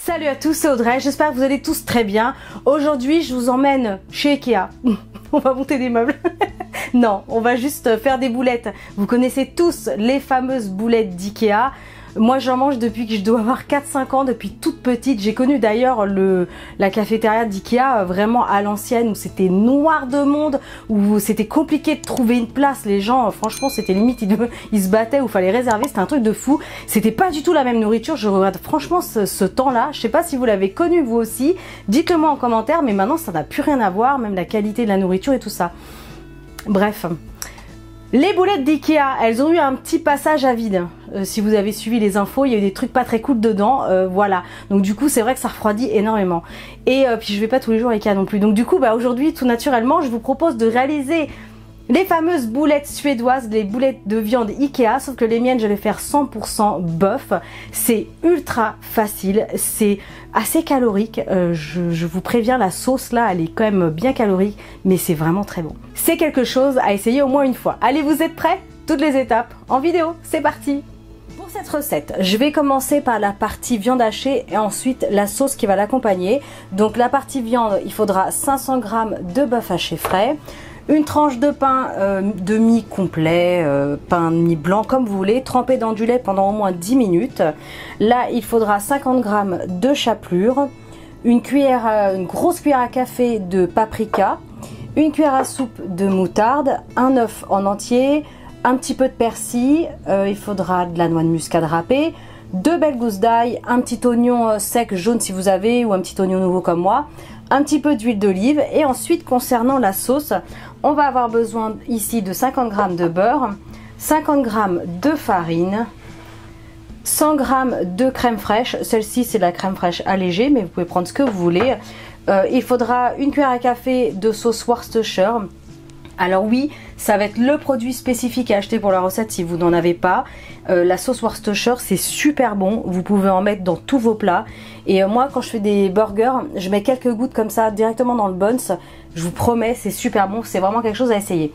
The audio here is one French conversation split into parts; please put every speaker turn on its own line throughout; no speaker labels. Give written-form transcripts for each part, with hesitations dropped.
Salut à tous, c'est Audrey, j'espère que vous allez tous très bien. Aujourd'hui, je vous emmène chez Ikea. On va monter des meubles. Non, on va juste faire des boulettes. Vous connaissez tous les fameuses boulettes d'Ikea. Moi, j'en mange depuis que je dois avoir 4-5 ans, depuis toute petite. J'ai connu d'ailleurs la cafétéria d'Ikea vraiment à l'ancienne, où c'était noir de monde, où c'était compliqué de trouver une place. Les gens, franchement, c'était limite, ils se battaient, où il fallait réserver. C'était un truc de fou. C'était pas du tout la même nourriture. Je regrette franchement ce temps-là. Je sais pas si vous l'avez connu vous aussi. Dites-le moi en commentaire, mais maintenant, ça n'a plus rien à voir, même la qualité de la nourriture et tout ça. Bref. Les boulettes d'Ikea, elles ont eu un petit passage à vide. Si vous avez suivi les infos, il y a eu des trucs pas très cool dedans, voilà. Donc du coup, c'est vrai que ça refroidit énormément. Et puis je vais pas tous les jours à Ikea non plus. Donc du coup, aujourd'hui, tout naturellement, je vous propose de réaliser les fameuses boulettes suédoises, les boulettes de viande Ikea, sauf que les miennes, je vais faire 100% bœuf. C'est ultra facile, c'est assez calorique. Je vous préviens, la sauce là, elle est quand même bien calorique, mais c'est vraiment très bon. C'est quelque chose à essayer au moins une fois. Allez, vous êtes prêts? Toutes les étapes en vidéo, c'est parti! Pour cette recette, je vais commencer par la partie viande hachée et ensuite la sauce qui va l'accompagner. Donc la partie viande, il faudra 500 g de bœuf haché frais, une tranche de pain de mie complet, pain de mie blanc comme vous voulez, trempé dans du lait pendant au moins 10 minutes. Là, il faudra 50 g de chapelure, une grosse cuillère à café de paprika, une cuillère à soupe de moutarde, un œuf en entier, un petit peu de persil, il faudra de la noix de muscade râpée, 2 belles gousses d'ail, un petit oignon sec jaune si vous avez, ou un petit oignon nouveau comme moi, un petit peu d'huile d'olive. Et ensuite, concernant la sauce, on va avoir besoin ici de 50 g de beurre, 50 g de farine, 100 g de crème fraîche. Celle-ci, c'est la crème fraîche allégée, mais vous pouvez prendre ce que vous voulez. Il faudra une cuillère à café de sauce Worcestershire. Alors oui, ça va être le produit spécifique à acheter pour la recette si vous n'en avez pas. La sauce Worcestershire, c'est super bon. Vous pouvez en mettre dans tous vos plats. Et moi, quand je fais des burgers, je mets quelques gouttes comme ça directement dans le buns. Je vous promets, c'est super bon. C'est vraiment quelque chose à essayer.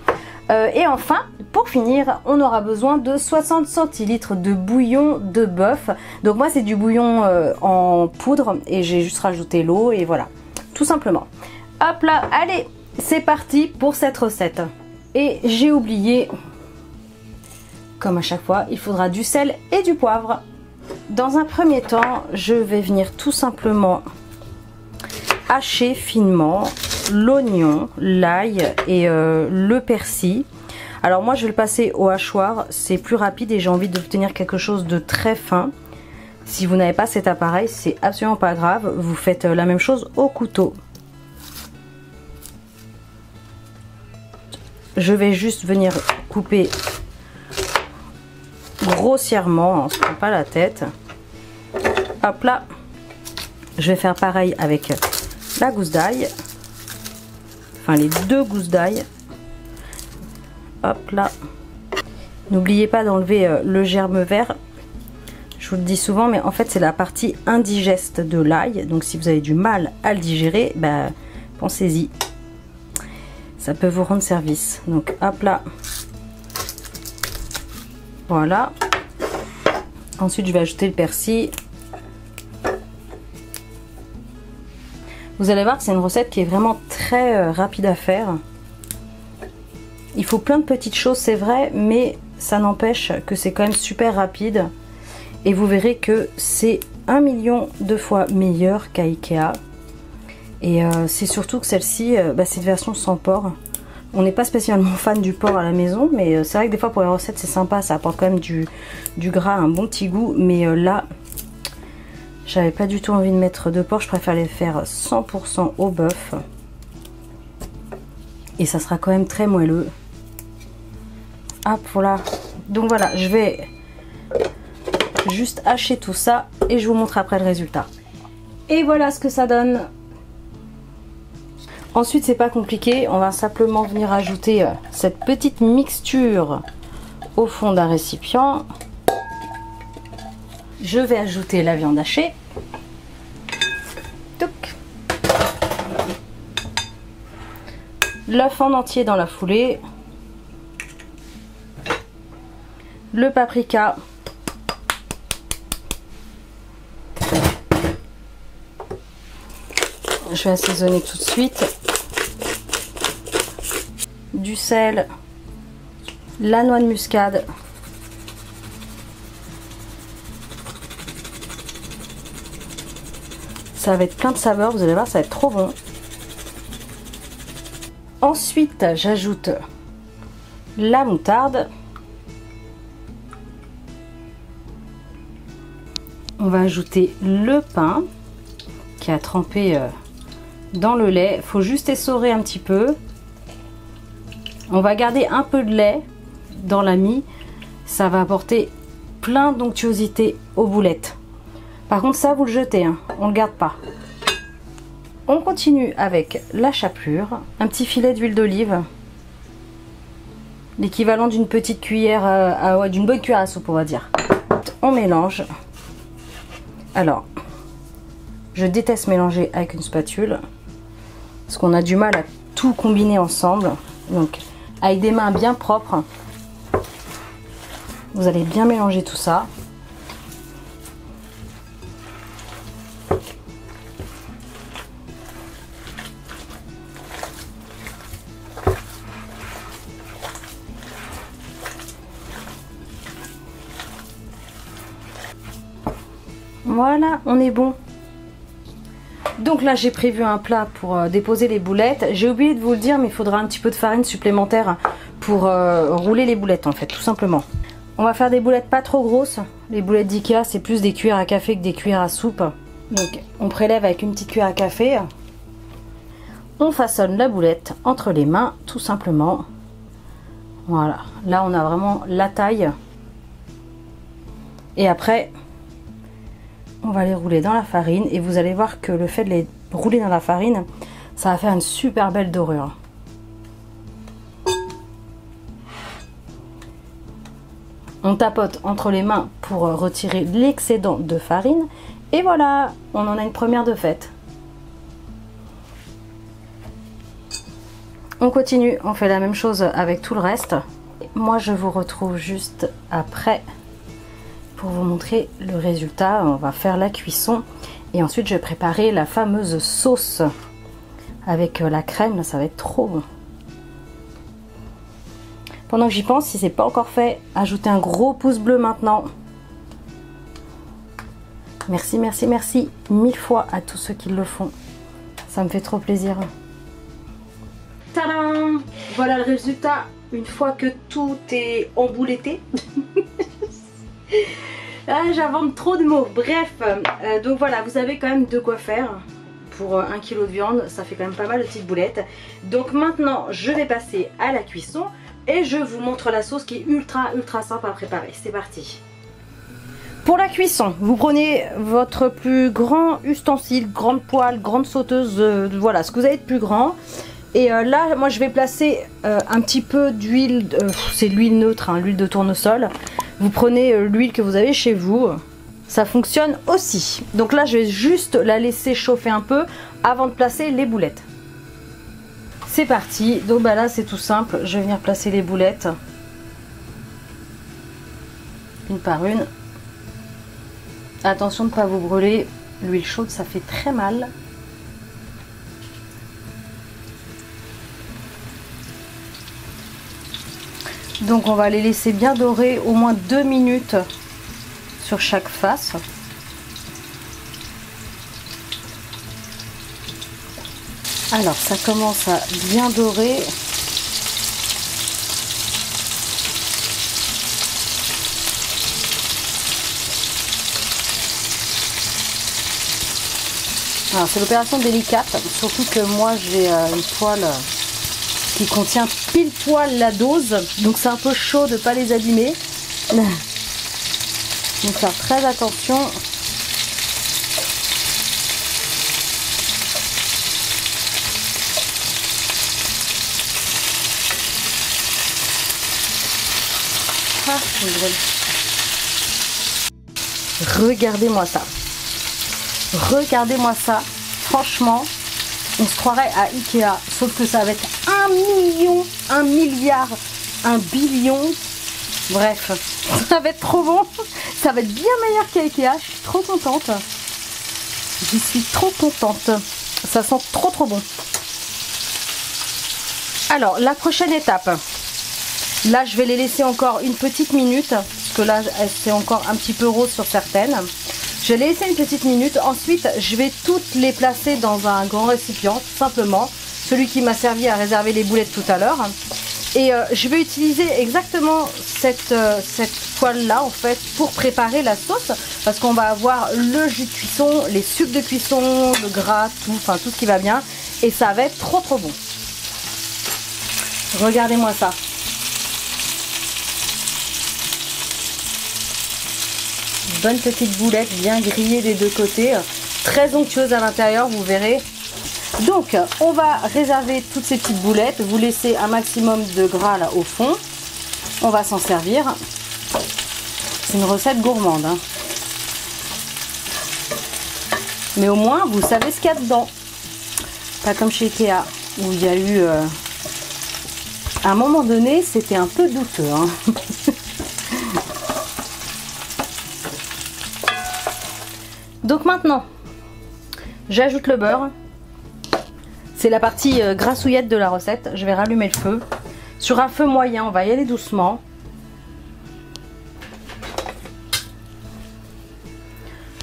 Et enfin, pour finir, on aura besoin de 60 centilitres de bouillon de bœuf. Donc moi, c'est du bouillon en poudre et j'ai juste rajouté l'eau et voilà, tout simplement. Hop là, allez! C'est parti pour cette recette. Et j'ai oublié, comme à chaque fois, il faudra du sel et du poivre. Dans un premier temps, je vais venir tout simplement hacher finement l'oignon, l'ail et le persil. Alors moi je vais le passer au hachoir, c'est plus rapide et j'ai envie d'obtenir quelque chose de très fin. Si vous n'avez pas cet appareil, c'est absolument pas grave, vous faites la même chose au couteau. Je vais juste venir couper grossièrement, on se prend pas la tête. Hop là, je vais faire pareil avec la gousse d'ail, enfin les 2 gousses d'ail. Hop là, n'oubliez pas d'enlever le germe vert. Je vous le dis souvent, mais en fait c'est la partie indigeste de l'ail, donc si vous avez du mal à le digérer, bah, pensez-y. Ça peut vous rendre service. Donc hop là. Voilà. Ensuite je vais ajouter le persil. Vous allez voir que c'est une recette qui est vraiment très rapide à faire. Il faut plein de petites choses, c'est vrai, mais ça n'empêche que c'est quand même super rapide. Et vous verrez que c'est 1 million de fois meilleur qu'à Ikea. Et c'est surtout que celle-ci, c'est une version sans porc. On n'est pas spécialement fan du porc à la maison, mais c'est vrai que des fois pour les recettes c'est sympa, ça apporte quand même du gras, un bon petit goût. Mais là, j'avais pas du tout envie de mettre de porc, je préfère les faire 100% au bœuf. Et ça sera quand même très moelleux. Hop, voilà. Donc voilà, je vais juste hacher tout ça et je vous montre après le résultat. Et voilà ce que ça donne. Ensuite, c'est pas compliqué, on va simplement venir ajouter cette petite mixture au fond d'un récipient. Je vais ajouter la viande hachée. L'œuf en entier dans la foulée. Le paprika. Je vais assaisonner tout de suite. Du sel, la noix de muscade. Ça va être plein de saveurs, vous allez voir, ça va être trop bon. Ensuite, j'ajoute la moutarde. On va ajouter le pain qui a trempé dans le lait. Il faut juste essorer un petit peu. On va garder un peu de lait dans la mie. Ça va apporter plein d'onctuosité aux boulettes. Par contre, ça, vous le jetez, hein. On ne le garde pas. On continue avec la chapelure. Un petit filet d'huile d'olive. L'équivalent d'une petite cuillère, d'une bonne cuillère à soupe, on va dire. On mélange. Alors, je déteste mélanger avec une spatule parce qu'on a du mal à tout combiner ensemble. Donc, avec des mains bien propres, vous allez bien mélanger tout ça. Voilà, on est bon. Donc là, j'ai prévu un plat pour déposer les boulettes. J'ai oublié de vous le dire, mais il faudra un petit peu de farine supplémentaire pour rouler les boulettes, en fait, tout simplement. On va faire des boulettes pas trop grosses. Les boulettes d'Ikea, c'est plus des cuillères à café que des cuillères à soupe. Donc, on prélève avec une petite cuillère à café. On façonne la boulette entre les mains, tout simplement. Voilà. Là, on a vraiment la taille. Et après, on va les rouler dans la farine et vous allez voir que le fait de les rouler dans la farine, ça va faire une super belle dorure. On tapote entre les mains pour retirer l'excédent de farine et voilà, on en a une première de faite. On continue, on fait la même chose avec tout le reste. Moi, je vous retrouve juste après pour vous montrer le résultat. On va faire la cuisson et ensuite je vais préparer la fameuse sauce avec la crème. Là, ça va être trop bon. Pendant que j'y pense, si c'est pas encore fait, ajoutez un gros pouce bleu maintenant. Merci, merci, merci 1000 fois à tous ceux qui le font. Ça me fait trop plaisir. Tadam! Voilà le résultat une fois que tout est embouletté. Ah, j'invente trop de mots. Bref, donc voilà, vous avez quand même de quoi faire. Pour 1 kg de viande, ça fait quand même pas mal de petites boulettes. Donc maintenant, je vais passer à la cuisson et je vous montre la sauce qui est ultra simple à préparer. C'est parti. Pour la cuisson, vous prenez votre plus grand ustensile, grande poêle, grande sauteuse, voilà, ce que vous avez de plus grand. Et là, moi je vais placer un petit peu d'huile, c'est l'huile neutre, hein, l'huile de tournesol. Vous prenez l'huile que vous avez chez vous, ça fonctionne aussi. Donc là, je vais juste la laisser chauffer un peu avant de placer les boulettes. C'est parti, donc bah là c'est tout simple, je vais venir placer les boulettes une par une. Attention de ne pas vous brûler, l'huile chaude ça fait très mal. Donc on va les laisser bien dorer au moins 2 minutes sur chaque face. Alors ça commence à bien dorer. Alors c'est l'opération délicate, surtout que moi j'ai une poêle qui contient pile poil la dose, donc c'est un peu chaud de ne pas les abîmer. Donc faire très attention. Ah, regardez-moi ça. Regardez-moi ça. Franchement, on se croirait à Ikea, sauf que ça va être 1 million, 1 milliard, 1 billion. Bref, ça va être trop bon. Ça va être bien meilleur qu'à Ikea. Je suis trop contente. J'y suis trop contente. Ça sent trop trop bon. Alors la prochaine étape, là je vais les laisser encore une petite minute, parce que là c'est encore un petit peu rose sur certaines. Je vais les laisser une petite minute, ensuite je vais toutes les placer dans un grand récipient, tout simplement, celui qui m'a servi à réserver les boulettes tout à l'heure. Et je vais utiliser exactement cette poêle là en fait pour préparer la sauce, parce qu'on va avoir le jus de cuisson, les sucs de cuisson, le gras, tout, enfin tout ce qui va bien, et ça va être trop trop bon. Regardez-moi ça. Bonne petite boulette bien grillée des deux côtés, très onctueuse à l'intérieur, vous verrez. Donc on va réserver toutes ces petites boulettes, vous laissez un maximum de gras là au fond. On va s'en servir. C'est une recette gourmande, hein. Mais au moins vous savez ce qu'il y a dedans. Pas comme chez Ikea où il y a eu à un moment donné c'était un peu douteux, hein. Donc maintenant j'ajoute le beurre. C'est la partie grassouillette de la recette. Je vais rallumer le feu. Sur un feu moyen, on va y aller doucement.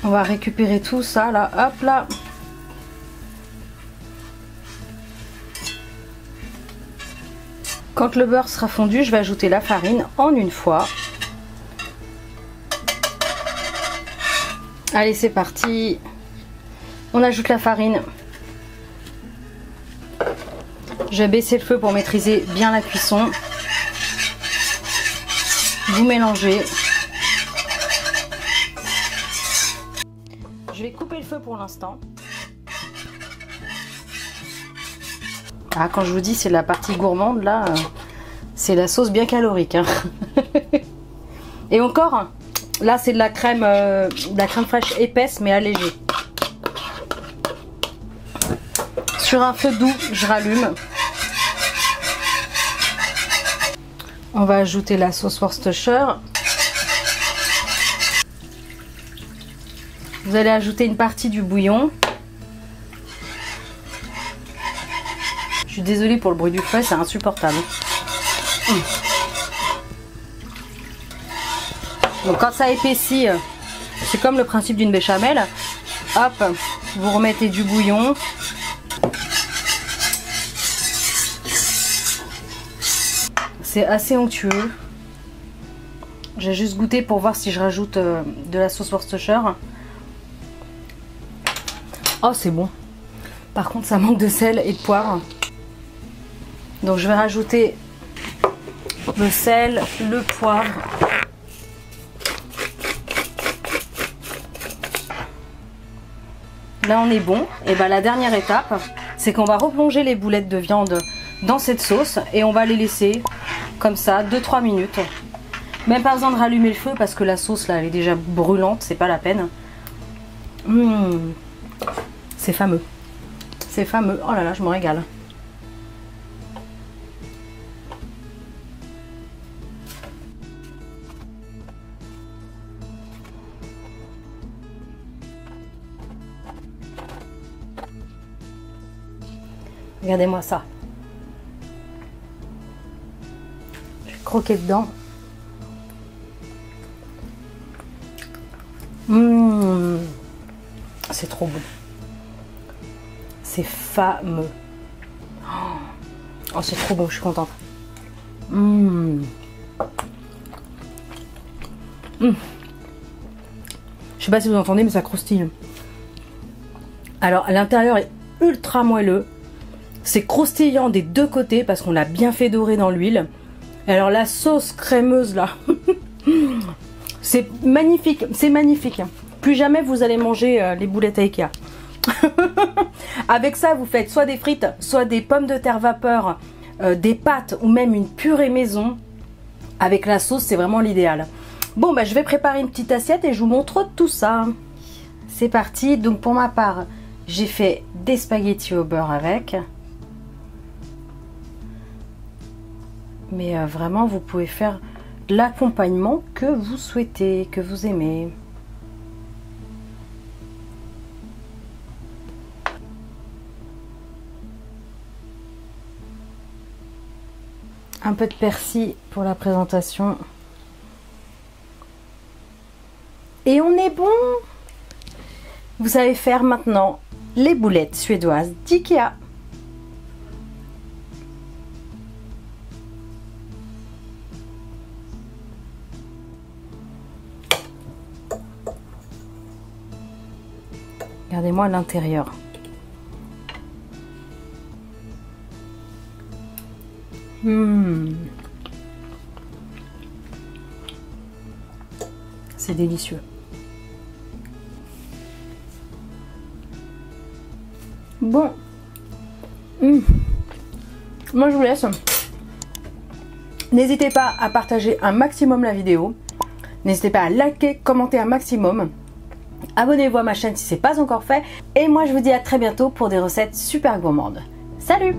On va récupérer tout ça là, hop là. Quand le beurre sera fondu, je vais ajouter la farine en une fois. Allez, c'est parti. On ajoute la farine. Je vais baisser le feu pour maîtriser bien la cuisson. Vous mélangez. Je vais couper le feu pour l'instant. Ah, quand je vous dis c'est la partie gourmande là, c'est la sauce bien calorique, hein. Et encore, là c'est de la crème fraîche épaisse mais allégée. Sur un feu doux, je rallume. On va ajouter la sauce Worcestershire. Vous allez ajouter une partie du bouillon. Je suis désolée pour le bruit du feu, c'est insupportable. Donc quand ça épaissit, c'est comme le principe d'une béchamel. Hop, vous remettez du bouillon. C'est assez onctueux. J'ai juste goûté pour voir si je rajoute de la sauce Worcestershire. Oh, c'est bon. Par contre, ça manque de sel et de poivre. Donc je vais rajouter le sel, le poivre. Là, on est bon. Et bien, la dernière étape, c'est qu'on va replonger les boulettes de viande dans cette sauce et on va les laisser comme ça 2-3 minutes. Même pas besoin de rallumer le feu parce que la sauce là elle est déjà brûlante, c'est pas la peine. C'est fameux. C'est fameux. Oh là là, je me régale. Regardez-moi ça. Je vais croquer dedans. C'est trop bon. C'est fameux. Oh, c'est trop bon, je suis contente. Je sais pas si vous entendez, mais ça croustille. Alors, à l'intérieur est ultra moelleux. C'est croustillant des deux côtés parce qu'on l'a bien fait dorer dans l'huile. Alors, la sauce crémeuse là, c'est magnifique. C'est magnifique. Plus jamais vous allez manger les boulettes à Ikea. Avec ça, vous faites soit des frites, soit des pommes de terre vapeur, des pâtes ou même une purée maison. Avec la sauce, c'est vraiment l'idéal. Bon, bah, je vais préparer une petite assiette et je vous montre tout ça. C'est parti. Donc, pour ma part, j'ai fait des spaghettis au beurre avec. Mais vraiment, vous pouvez faire l'accompagnement que vous souhaitez, que vous aimez. Un peu de persil pour la présentation. Et on est bon! Vous savez faire maintenant les boulettes suédoises d'IKEA. Regardez-moi l'intérieur. C'est délicieux. Bon. Moi je vous laisse. N'hésitez pas à partager un maximum la vidéo. N'hésitez pas à liker, commenter un maximum. Abonnez-vous à ma chaîne si ce n'est pas encore fait. Et moi je vous dis à très bientôt pour des recettes super gourmandes. Salut!